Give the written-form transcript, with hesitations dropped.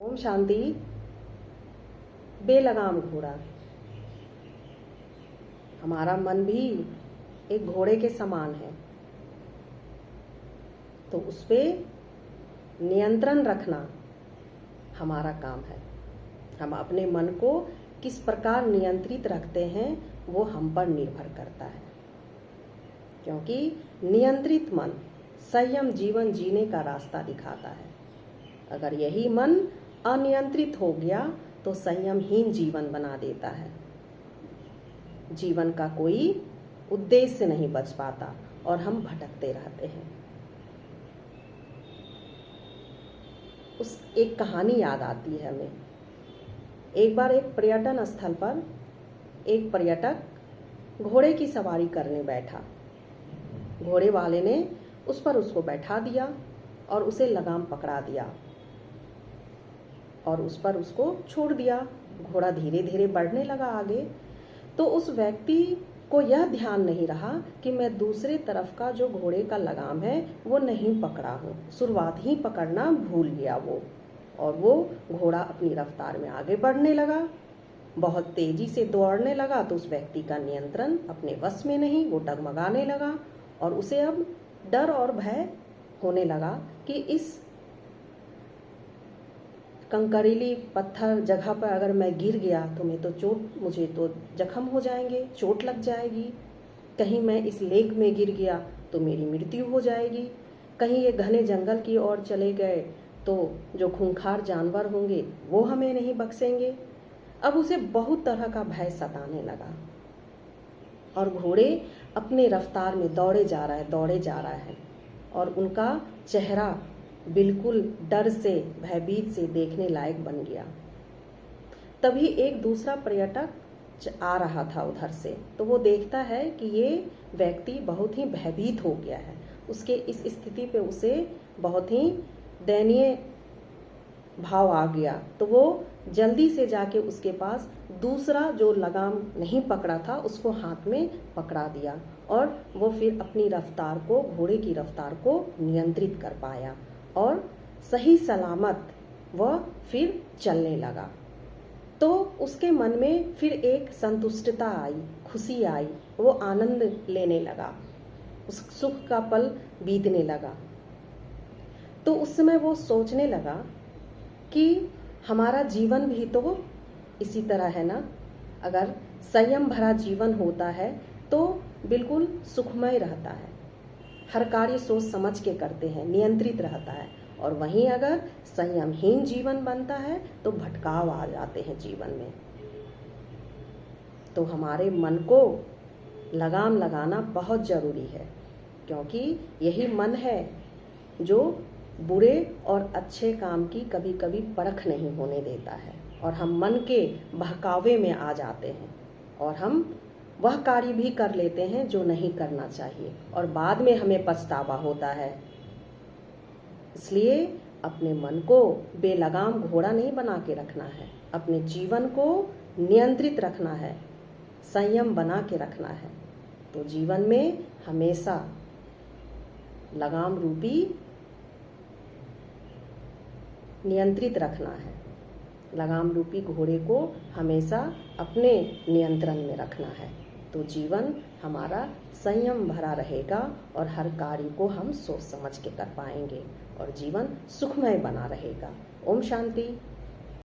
ओम शांति। बेलगाम घोड़ा। हमारा मन भी एक घोड़े के समान है, तो उस पे नियंत्रण रखना हमारा काम है। हम अपने मन को किस प्रकार नियंत्रित रखते हैं वो हम पर निर्भर करता है, क्योंकि नियंत्रित मन संयम जीवन जीने का रास्ता दिखाता है। अगर यही मन अनियंत्रित हो गया तो संयमहीन जीवन बना देता है। जीवन का कोई उद्देश्य नहीं बच पाता और हम भटकते रहते हैं। उस एक कहानी याद आती है हमें। एक बार एक पर्यटन स्थल पर एक पर्यटक घोड़े की सवारी करने बैठा। घोड़े वाले ने उस पर उसको बैठा दिया और उसे लगाम पकड़ा दिया और उस पर उसको छोड़ दिया। घोड़ा धीरे धीरे बढ़ने लगा आगे। तो उस व्यक्ति को यह ध्यान नहीं रहा कि मैं दूसरे तरफ का जो घोड़े का लगाम है वो नहीं पकड़ा हूँ। शुरुआत ही पकड़ना भूल गया वो, और वो घोड़ा अपनी रफ्तार में आगे बढ़ने लगा, बहुत तेजी से दौड़ने लगा। तो उस व्यक्ति का नियंत्रण अपने वश में नहीं, वो डगमगाने लगा और उसे अब डर और भय होने लगा कि इस कंकरीली पत्थर जगह पर अगर मैं गिर गया तो मुझे तो जख्म हो जाएंगे, चोट लग जाएगी। कहीं मैं इस लेक में गिर गया तो मेरी मृत्यु हो जाएगी। कहीं ये घने जंगल की ओर चले गए तो जो खूंखार जानवर होंगे वो हमें नहीं बख्शेंगे। अब उसे बहुत तरह का भय सताने लगा और घोड़े अपने रफ्तार में दौड़े जा रहा है और उनका चेहरा बिल्कुल डर से, भयभीत से देखने लायक बन गया। तभी एक दूसरा पर्यटक आ रहा था उधर से, तो वो देखता है कि ये व्यक्ति बहुत ही भयभीत हो गया है। उसके इस स्थिति पे उसे बहुत ही दयनीय भाव आ गया। तो वो जल्दी से जाके उसके पास दूसरा जो लगाम नहीं पकड़ा था उसको हाथ में पकड़ा दिया और वो फिर अपनी रफ्तार को, घोड़े की रफ्तार को नियंत्रित कर पाया और सही सलामत वह फिर चलने लगा। तो उसके मन में फिर एक संतुष्टता आई, खुशी आई, वो आनंद लेने लगा, उस सुख का पल बीतने लगा। तो उस समय वो सोचने लगा कि हमारा जीवन भी तो इसी तरह है ना। अगर संयम भरा जीवन होता है तो बिल्कुल सुखमय रहता है, हर कार्य सोच समझ के करते हैं, नियंत्रित रहता है। और वहीं अगर संयमहीन जीवन बनता है तो भटकाव आ जाते हैं जीवन में। तो हमारे मन को लगाम लगाना बहुत जरूरी है, क्योंकि यही मन है जो बुरे और अच्छे काम की कभी कभी परख नहीं होने देता है और हम मन के बहकावे में आ जाते हैं और हम वह कार्य भी कर लेते हैं जो नहीं करना चाहिए और बाद में हमें पछतावा होता है। इसलिए अपने मन को बेलगाम घोड़ा नहीं बना के रखना है, अपने जीवन को नियंत्रित रखना है, संयम बना के रखना है। तो जीवन में हमेशा लगाम रूपी नियंत्रित रखना है, लगाम रूपी घोड़े को हमेशा अपने नियंत्रण में रखना है। तो जीवन हमारा संयम भरा रहेगा और हर कार्य को हम सोच समझ के कर पाएंगे और जीवन सुखमय बना रहेगा। ओम शांति।